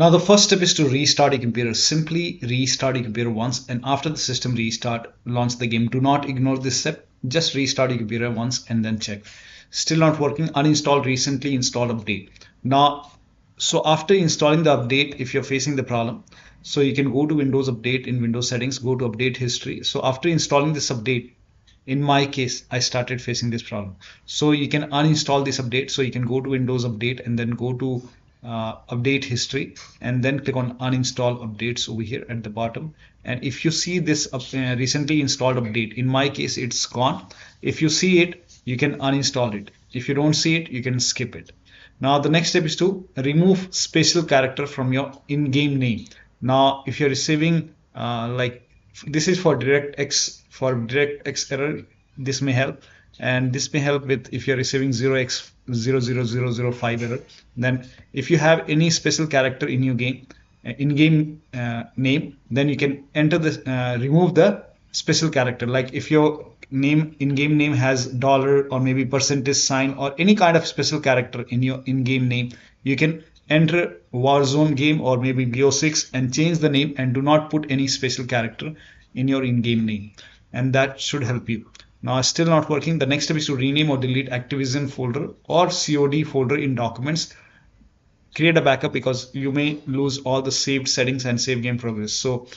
Now the first step is to restart your computer. Simply restart your computer once, and after the system restart, launch the game. Do not ignore this step. Just restart your computer once and then check. Still not working. Uninstall recently installed update. Now, so after installing the update, if you're facing the problem, so you can go to Windows Update in Windows settings, go to update history. So after installing this update, in my case, I started facing this problem. So you can uninstall this update. So you can go to Windows Update and then go to update history and then click on uninstall updates over here at the bottom. And if you see this recently installed update, in my case it's gone. If you see it, you can uninstall it. If you don't see it, you can skip it. Now the next step is to remove special character from your in-game name. Now if you're receiving like this is for DirectX error, this may help. And this may help with if you're receiving 0xC0000005 error. Then if you have any special character in your game, in-game name, then you can enter this, remove the special character. Like if your name in-game name has dollar or maybe percentage sign or any kind of special character in your in-game name, you can enter warzone game or maybe BO6 and change the name and do not put any special character in your in-game name, and that should help you. Now still not working. The next step is to rename or delete Activision folder or COD folder in documents. Create a backup because you may lose all the saved settings and save game progress. So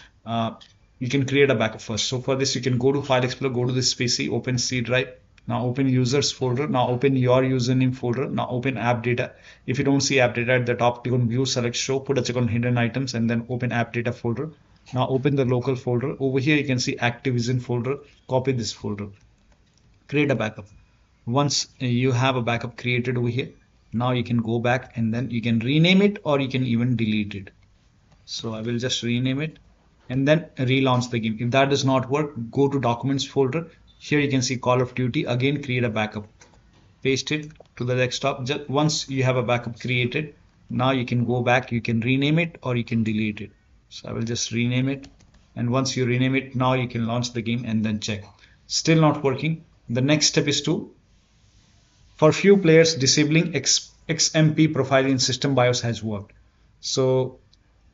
you can create a backup first. So for this, you can go to File Explorer, go to this PC, open C drive. Now open users folder. Now open your username folder. Now open app data. If you don't see app data at the top, click on view, select show, put a check on hidden items, and then open app data folder. Now open the local folder. Over here, you can see Activision folder. Copy this folder. Create a backup. Once you have a backup created over here, now you can go back and then you can rename it or you can even delete it. So I will just rename it and then relaunch the game. If that does not work, go to documents folder. Here you can see Call of Duty. Again, create a backup. Paste it to the desktop. Just once you have a backup created, now you can go back, you can rename it or you can delete it. So I will just rename it. And once you rename it, now you can launch the game and then check. Still not working. The next step is to, for few players, disabling XMP profile in system BIOS has worked. So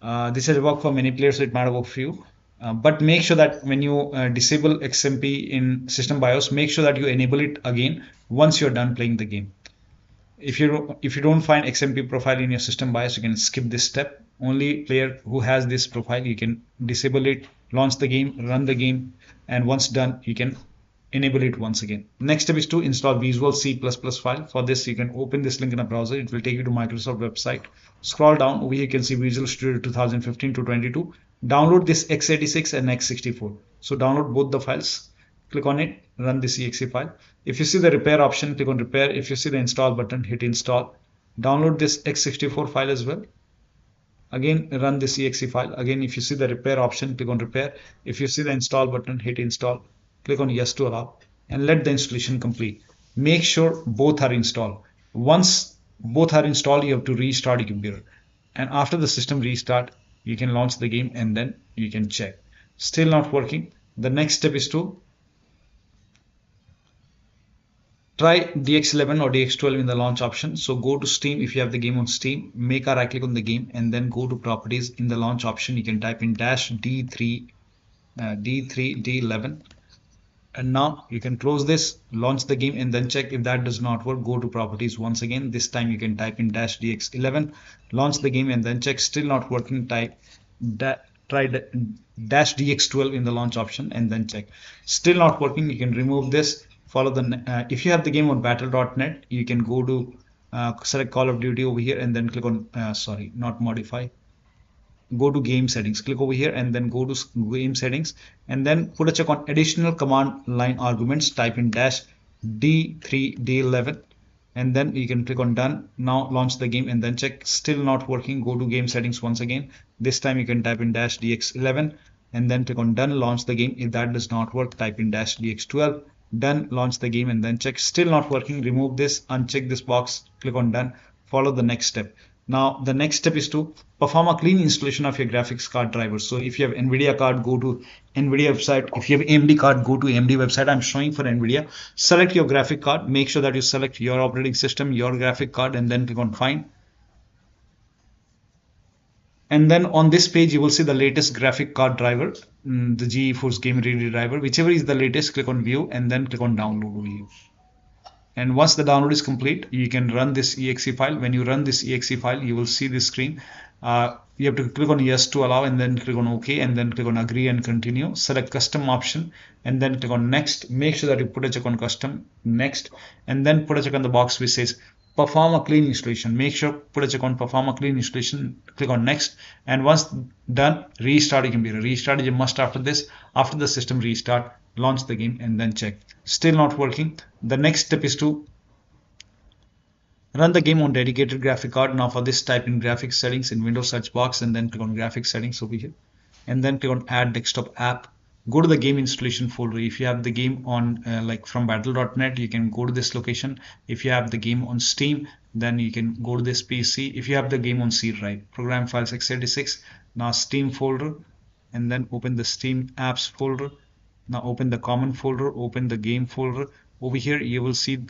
this has worked for many players, so it might have worked for you. But make sure that when you disable XMP in system BIOS, make sure that you enable it again once you're done playing the game. If you don't find XMP profile in your system BIOS, you can skip this step. Only player who has this profile, you can disable it, launch the game, run the game, and once done, you can enable it once again. Next step is to install Visual C++ file. For this, you can open this link in a browser. It will take you to Microsoft website. Scroll down over here, you can see Visual Studio 2015 to 22. Download this x86 and x64. So download both the files. Click on it, run this exe file. If you see the repair option, click on repair. If you see the install button, hit install. Download this x64 file as well. Again, run this exe file. Again, if you see the repair option, click on repair. If you see the install button, hit install. Click on yes to allow and let the installation complete. Make sure both are installed. Once both are installed, you have to restart your computer. And after the system restart, you can launch the game and then you can check. Still not working. The next step is to try DX11 or DX12 in the launch option. So go to Steam if you have the game on Steam. Make a right click on the game and then go to properties. In the launch option, you can type in -D3D11. And now you can close this, launch the game and then check. If that does not work, go to properties once again. This time you can type in -DX11, launch the game and then check. Still not working, try -DX12 in the launch option and then check. Still not working, you can remove this. Follow the, if you have the game on battle.net, you can go to select Call of Duty over here and then click on, sorry, not modify. Go to game settings, click over here and then go to game settings and then put a check on additional command line arguments, type in -D3D11 and then you can click on done. Now launch the game and then check. Still not working, go to game settings once again. This time you can type in -DX11 and then click on done, launch the game. If that does not work, type in -DX12, done, launch the game and then check. Still not working, remove this, uncheck this box, click on done, follow the next step. Now the next step is to perform a clean installation of your graphics card drivers. So if you have Nvidia card, go to Nvidia website. If you have AMD card, go to AMD website. I'm showing for Nvidia. Select your graphic card. Make sure that you select your operating system, your graphic card, and then click on find. And then on this page, you will see the latest graphic card driver, the GeForce Game Ready driver. Whichever is the latest, click on view and then click on download over here. And once the download is complete, you can run this exe file. When you run this exe file, you will see this screen. You have to click on yes to allow and then click on OK and then click on agree and continue. Select custom option and then click on next. Make sure that you put a check on custom, next, and then put a check on the box which says perform a clean installation. Make sure put a check on perform a clean installation, click on next, and once done, restart your computer. Restart is a must after this. After the system restart, launch the game and then check. Still not working. The next step is to run the game on dedicated graphic card. Now for this, type in graphics settings in Windows search box and then click on graphics settings over here and then click on add desktop app. Go to the game installation folder. If you have the game on like from battle.net, you can go to this location. If you have the game on Steam, then you can go to this PC. If you have the game on C drive, program files x86, now Steam folder, and then open the Steam apps folder. Now open the common folder, open the game folder. Over here you will see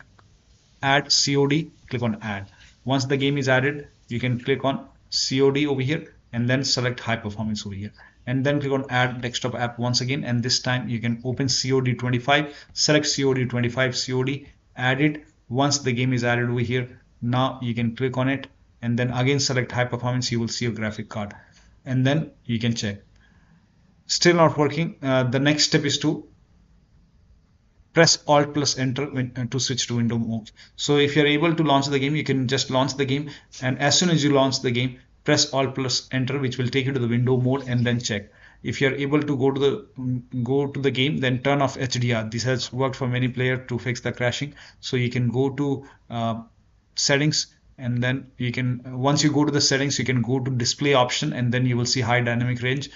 add COD, click on add. Once the game is added, you can click on COD over here and then select high performance over here and then click on add desktop app once again, and this time you can open COD 25, select COD 25 COD, add it. Once the game is added over here, now you can click on it and then again select high performance. You will see a graphic card and then you can check. Still not working. The next step is to press Alt plus Enter to switch to window mode. So if you're able to launch the game, you can just launch the game, and as soon as you launch the game, press Alt plus Enter, which will take you to the window mode, and then check. If you're able to go to the game, then turn off HDR. This has worked for many players to fix the crashing. So you can go to settings, and then you can, once you go to the settings, you can go to display option and then you will see high dynamic range.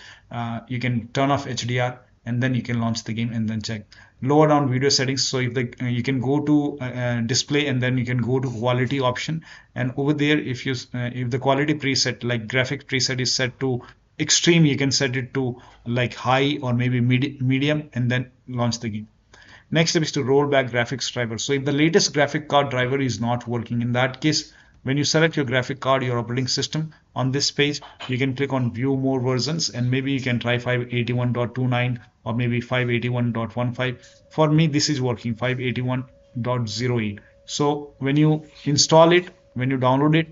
You can turn off HDR and then you can launch the game and then check. Lower down video settings, so if you can go to display and then you can go to quality option, and over there if the quality preset like graphic preset is set to extreme, you can set it to like high or maybe medium and then launch the game. Next step is to roll back graphics driver. So if the latest graphic card driver is not working, in that case, when you select your graphic card, your operating system, on this page, you can click on view more versions and maybe you can try 581.29 or maybe 581.15. For me, this is working 581.08. So when you install it, when you download it,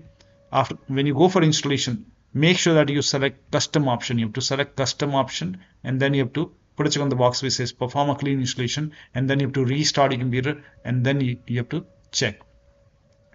when you go for installation, make sure that you select custom option. You have to select custom option and then you have to put a check on the box which says perform a clean installation, and then you have to restart your computer and then you have to check.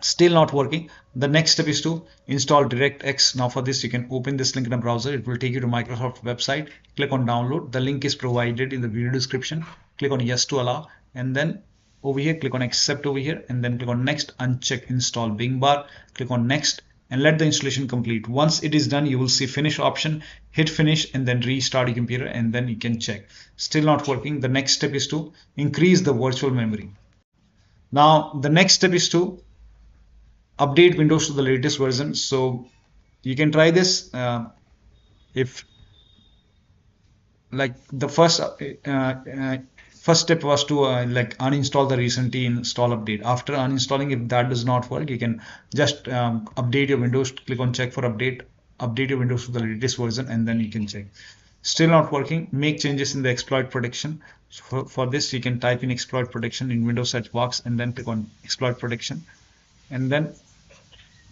Still not working. The next step is to install DirectX. Now for this, you can open this link in a browser. It will take you to Microsoft website. Click on download. The link is provided in the video description. Click on yes to allow and then over here click on accept over here and then click on next. Uncheck install Bing bar. Click on next and let the installation complete. Once it is done, you will see finish option. Hit finish and then restart your computer and then you can check. Still not working. The next step is to increase the virtual memory. Now the next step is to update Windows to the latest version. So you can try this if like the first step was to like uninstall the recently install update. After uninstalling, if that does not work, you can just update your Windows, click on check for update your Windows to the latest version and then you can check. Still not working. Make changes in the exploit protection. So for this, you can type in exploit protection in Windows search box and then click on exploit protection and then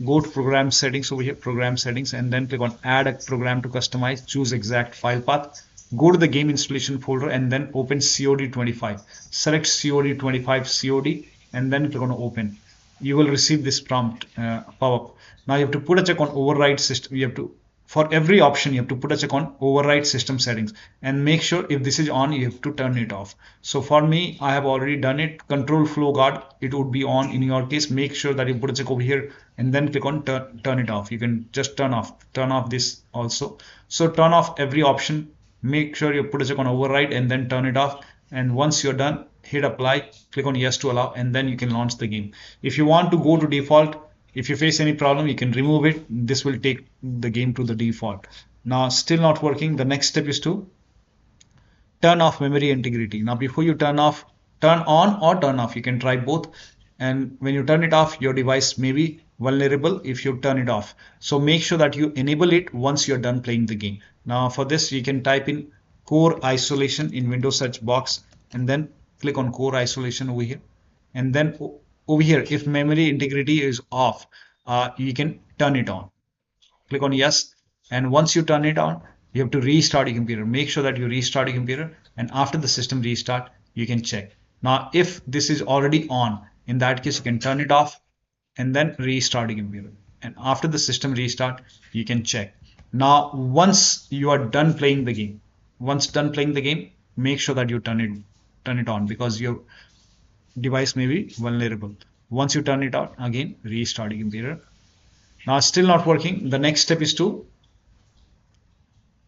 go to program settings over here, program settings, and then click on add a program to customize, choose exact file path, go to the game installation folder and then open COD 25, select COD 25 COD and then click on open. You will receive this prompt pop-up. Now you have to put a check on override system. You have to, for every option, you have to put a check on override system settings and make sure if this is on, you have to turn it off. So for me, I have already done it. Control flow guard, it would be on. In your case, make sure that you put a check over here and then click on turn it off. You can just turn off this also. So turn off every option. Make sure you put a check on override and then turn it off. And once you're done, hit apply, click on yes to allow, and then you can launch the game. If you want to go to default, if you face any problem, you can remove it. This will take the game to the default. Now still not working. The next step is to turn off memory integrity. Now before you turn on or turn off, you can try both. And when you turn it off, your device maybe vulnerable if you turn it off. So make sure that you enable it once you're done playing the game. Now for this, you can type in core isolation in Windows search box and then click on core isolation over here. And then over here, if memory integrity is off, you can turn it on. Click on yes. And once you turn it on, you have to restart your computer. Make sure that you restart your computer. And after the system restart, you can check. Now, if this is already on, in that case, you can turn it off and then restart your computer. And after the system restart, you can check. Now, once you are done playing the game, make sure that you turn it on because your device may be vulnerable. Once you turn it on, again, restart your computer. Now, still not working. The next step is to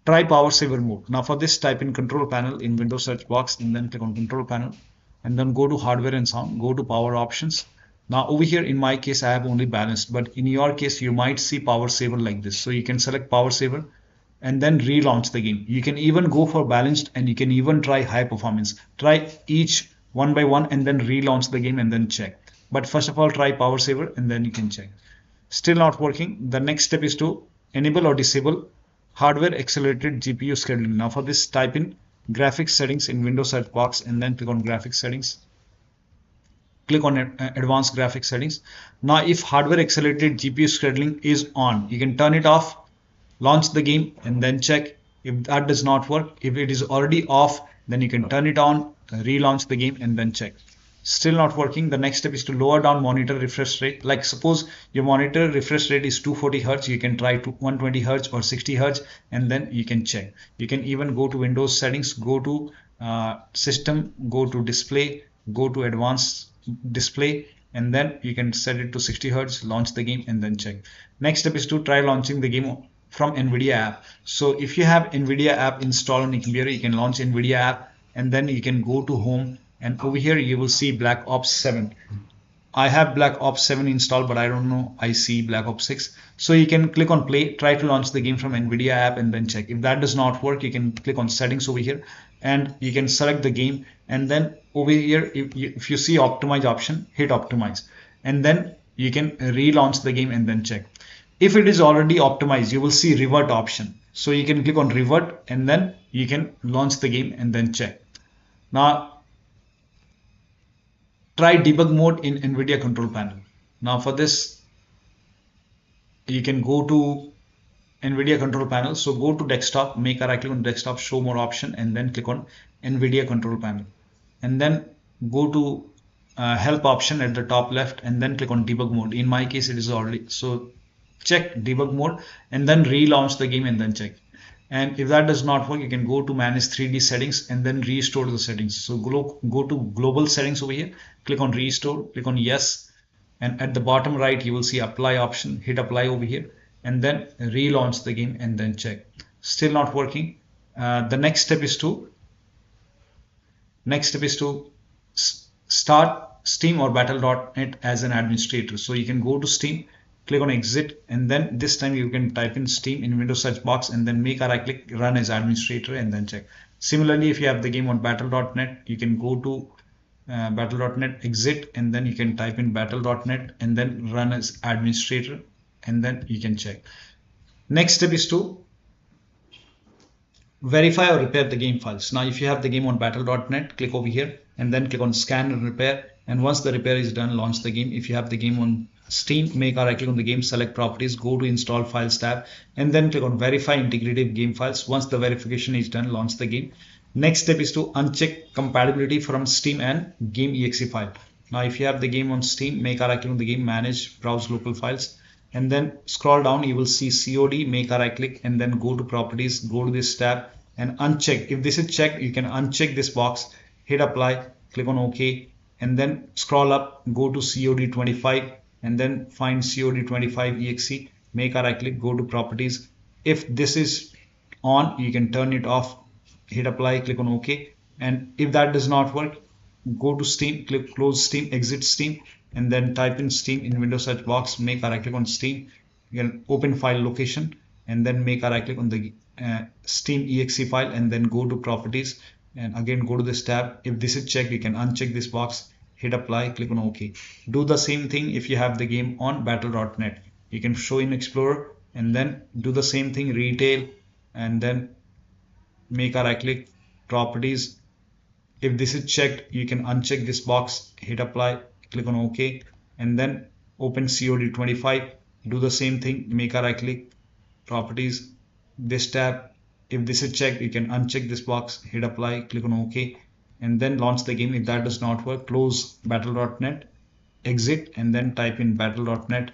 try power saver mode. Now for this, type in control panel in Windows search box and then click on control panel and then go to hardware and sound, go to power options. Now over here, in my case, I have only balanced, but in your case, you might see power saver like this. So you can select power saver and then relaunch the game. You can even go for balanced and you can even try high performance. Try each one by one and then relaunch the game and then check. But first of all, try power saver and then you can check. Still not working. The next step is to enable or disable hardware accelerated GPU scheduling. Now for this, type in graphics settings in Windows search box and then click on graphics settings. Click on advanced graphics settings. Now if hardware accelerated GPU scheduling is on, you can turn it off, launch the game and then check. If that does not work, if it is already off, then you can turn it on, relaunch the game and then check. Still not working. The next step is to lower down monitor refresh rate. Like suppose your monitor refresh rate is 240 Hz, you can try to 120 Hz or 60 Hz and then you can check. You can even go to Windows settings, go to system, go to display, go to advanced display and then you can set it to 60 Hz, launch the game and then check. Next step is to try launching the game from Nvidia app. So if you have Nvidia app installed on your computer, you can launch Nvidia app and then you can go to home. And over here you will see Black Ops 7. I have Black Ops 7 installed, but I don't know I see Black Ops 6. So you can click on play, try to launch the game from Nvidia app and then check. If that does not work, you can click on settings over here and you can select the game. And then over here, if you see optimize option, hit optimize. And then you can relaunch the game and then check. If it is already optimized, you will see revert option. So you can click on revert and then you can launch the game and then check. Now, try debug mode in Nvidia control panel. Now for this, you can go to Nvidia control panel. So go to desktop, make a right click on desktop, show more option, and then click on Nvidia control panel. And then go to help option at the top left and then click on debug mode. In my case, it is already, so check debug mode and then relaunch the game and then check. And if that does not work, you can go to manage 3D settings and then restore the settings. So go to global settings over here, click on restore, click on yes. And at the bottom right, you will see apply option, hit apply over here and then relaunch the game and then check. Still not working. The next step is to start Steam or Battle.net as an administrator. So you can go to Steam, click on exit, and then this time you can type in Steam in Windows search box and then make a right click, run as administrator and then check. Similarly, if you have the game on Battle.net, you can go to Battle.net, exit, and then you can type in Battle.net and then run as administrator and then you can check. Next step is to verify or repair the game files. Now, if you have the game on Battle.net, click over here and then click on scan and repair. And once the repair is done, launch the game. If you have the game on Steam, make a right click on the game, select properties, go to install files tab, and then click on verify integrity of game files. Once the verification is done, launch the game. Next step is to uncheck compatibility from Steam and game exe file. Now, if you have the game on Steam, make a right click on the game, manage, browse local files, and then scroll down. You will see COD, make a right click, and then go to properties, go to this tab and uncheck. If this is checked, you can uncheck this box, hit apply, click on OK, and then scroll up, go to COD 25 and then find COD 25 exe, make a right click, go to properties. If this is on, you can turn it off, hit apply, click on OK. And if that does not work, go to Steam, click close Steam, exit Steam, and then type in Steam in Windows search box, make a right click on Steam, you can open file location and then make a right click on the Steam exe file and then go to properties and again go to this tab. If this is checked, you can uncheck this box, hit apply, click on OK. Do the same thing if you have the game on battle.net. You can show in Explorer and then do the same thing, retail, and then make a right click, properties. If this is checked, you can uncheck this box, hit apply, click on OK, and then open COD 25. Do the same thing, make a right click, properties, this tab. If this is checked, you can uncheck this box, hit apply, click on OK, and then launch the game. If that does not work, close battle.net, exit, and then type in battle.net,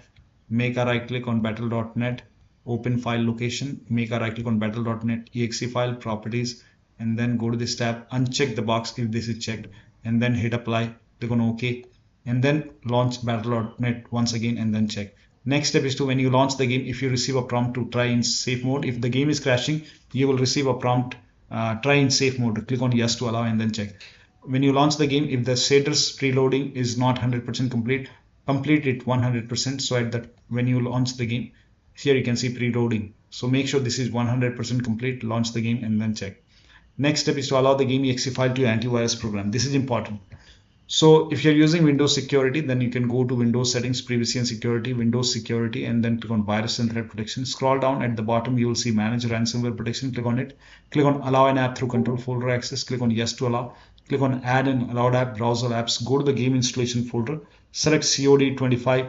make a right click on battle.net, open file location, make a right click on battle.net exe file, properties, and then go to this tab, uncheck the box if this is checked, and then hit apply, click on OK, and then launch battle.net once again and then check. Next step is to, when you launch the game, if you receive a prompt to try in safe mode, if the game is crashing, you will receive a prompt, try in safe mode, click on yes to allow and then check. When you launch the game, if the shaders preloading is not 100% complete, complete it 100%. So at that, when you launch the game, here you can see preloading. So make sure this is 100% complete, launch the game and then check. Next step is to allow the game exe file to your antivirus program. This is important. So if you're using Windows security, then you can go to Windows settings, privacy and security, Windows security, and then click on virus and threat protection. Scroll down at the bottom, you will see manage ransomware protection. Click on it. Click on allow an app through control folder access. Click on yes to allow. Click on add an allowed app, browser apps. Go to the game installation folder. Select COD 25,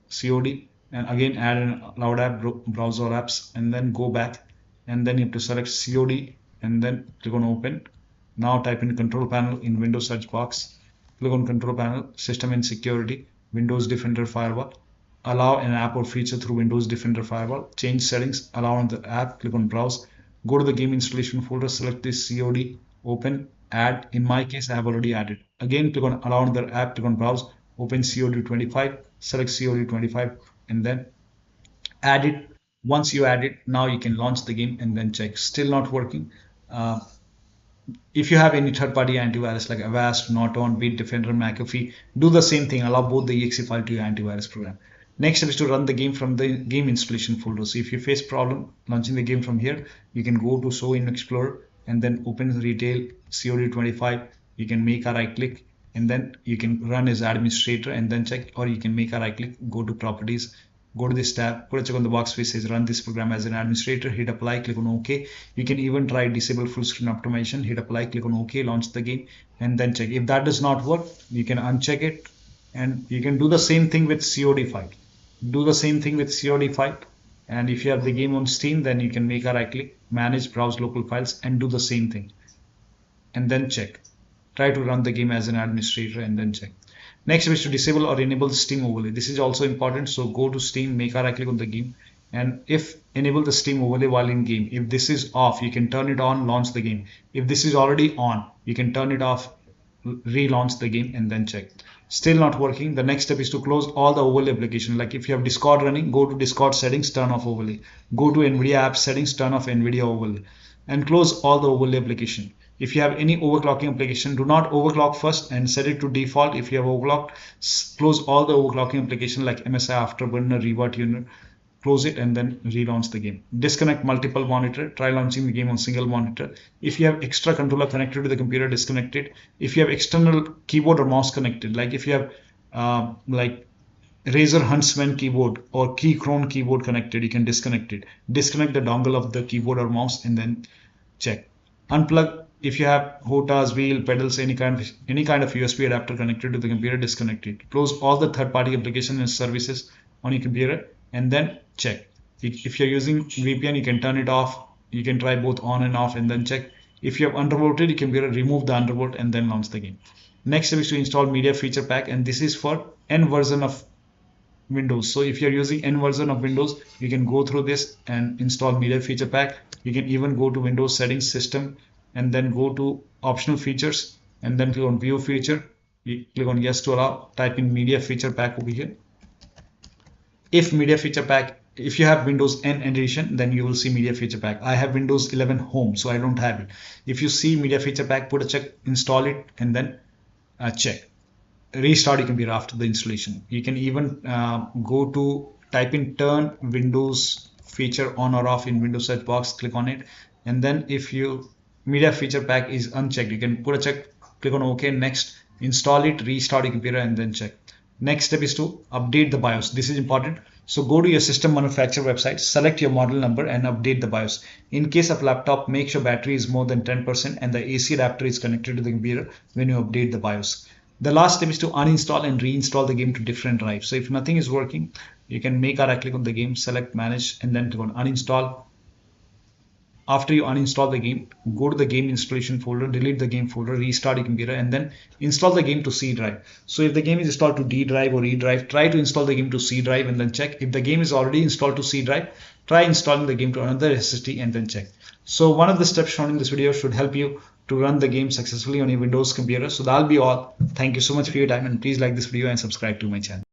COD, and again add an allowed app, browser apps, and then go back. And then you have to select COD and then click on open. Now type in control panel in Windows search box. Click on control panel, system and security, Windows Defender Firewall. Allow an app or feature through Windows Defender Firewall. Change settings, allow on the app, click on browse. Go to the game installation folder, select this COD, open, add. In my case, I have already added. Again, click on allow on the app, click on browse, open COD 25, select COD 25, and then add it. Once you add it, now you can launch the game and then check. Still not working. If you have any third-party antivirus like Avast, Norton, Bitdefender, McAfee, do the same thing. Allow both the exe file to your antivirus program. Next step is to run the game from the game installation folder. So if you face problem launching the game from here, you can go to show in Explorer and then open retail COD 25. You can make a right click and then you can run as administrator and then check, or you can make a right click, go to properties, go to this tab, put a check on the box which says run this program as an administrator, hit apply, click on OK. You can even try disable full screen optimization, hit apply, click on OK, launch the game and then check. If that does not work, you can uncheck it and you can do the same thing with COD file. Do the same thing with COD file, and if you have the game on Steam, then you can make a right click, manage, browse local files and do the same thing and then check. Try to run the game as an administrator and then check. Next is to disable or enable Steam overlay. This is also important. So go to Steam, make a right click on the game, and if enable the Steam overlay while in game. If this is off, you can turn it on, launch the game. If this is already on, you can turn it off, relaunch the game and then check. Still not working. The next step is to close all the overlay application. Like if you have Discord running, go to Discord settings, turn off overlay. Go to Nvidia app settings, turn off Nvidia overlay and close all the overlay application. If you have any overclocking application, do not overclock first and set it to default. If you have overclocked, close all the overclocking application like MSI, Afterburner, ReWa, close it and then relaunch the game. Disconnect multiple monitor, try launching the game on single monitor. If you have extra controller connected to the computer, disconnect it. If you have external keyboard or mouse connected, like if you have like Razer Huntsman keyboard or Keychron keyboard connected, you can disconnect it. Disconnect the dongle of the keyboard or mouse and then check. Unplug. If you have HOTAS, wheel, pedals, any kind of USB adapter connected to the computer, disconnect it. Close all the third-party applications and services on your computer and then check. If you're using VPN, you can turn it off. You can try both on and off and then check. If you have undervolted your computer, remove the undervolt and then launch the game. Next step is to install Media Feature Pack, and this is for N version of Windows. So if you're using N version of Windows, you can go through this and install Media Feature Pack. You can even go to Windows Settings, System, and then go to optional features and then click on view feature. You click on yes to allow, type in Media Feature Pack over here. If Media Feature Pack, if you have Windows N edition, then you will see Media Feature Pack. I have Windows 11 Home, so I don't have it. If you see Media Feature Pack, put a check, install it and then check. Restart your computer after the installation. You can even go to type in turn Windows feature on or off in Windows search box, click on it, and then if you Media Feature Pack is unchecked, you can put a check, click on OK, next, install it, restart your computer, and then check. Next step is to update the BIOS. This is important. So go to your system manufacturer website, select your model number and update the BIOS. In case of laptop, make sure battery is more than 10% and the AC adapter is connected to the computer when you update the BIOS. The last step is to uninstall and reinstall the game to different drives. So if nothing is working, you can make a right click on the game, select manage, and then click on uninstall. After you uninstall the game, go to the game installation folder, delete the game folder, restart your computer, and then install the game to C drive. So if the game is installed to D drive or E drive, try to install the game to C drive and then check. If the game is already installed to C drive, try installing the game to another SSD and then check. So one of the steps shown in this video should help you to run the game successfully on your Windows computer. So that'll be all. Thank you so much for your time, and please like this video and subscribe to my channel.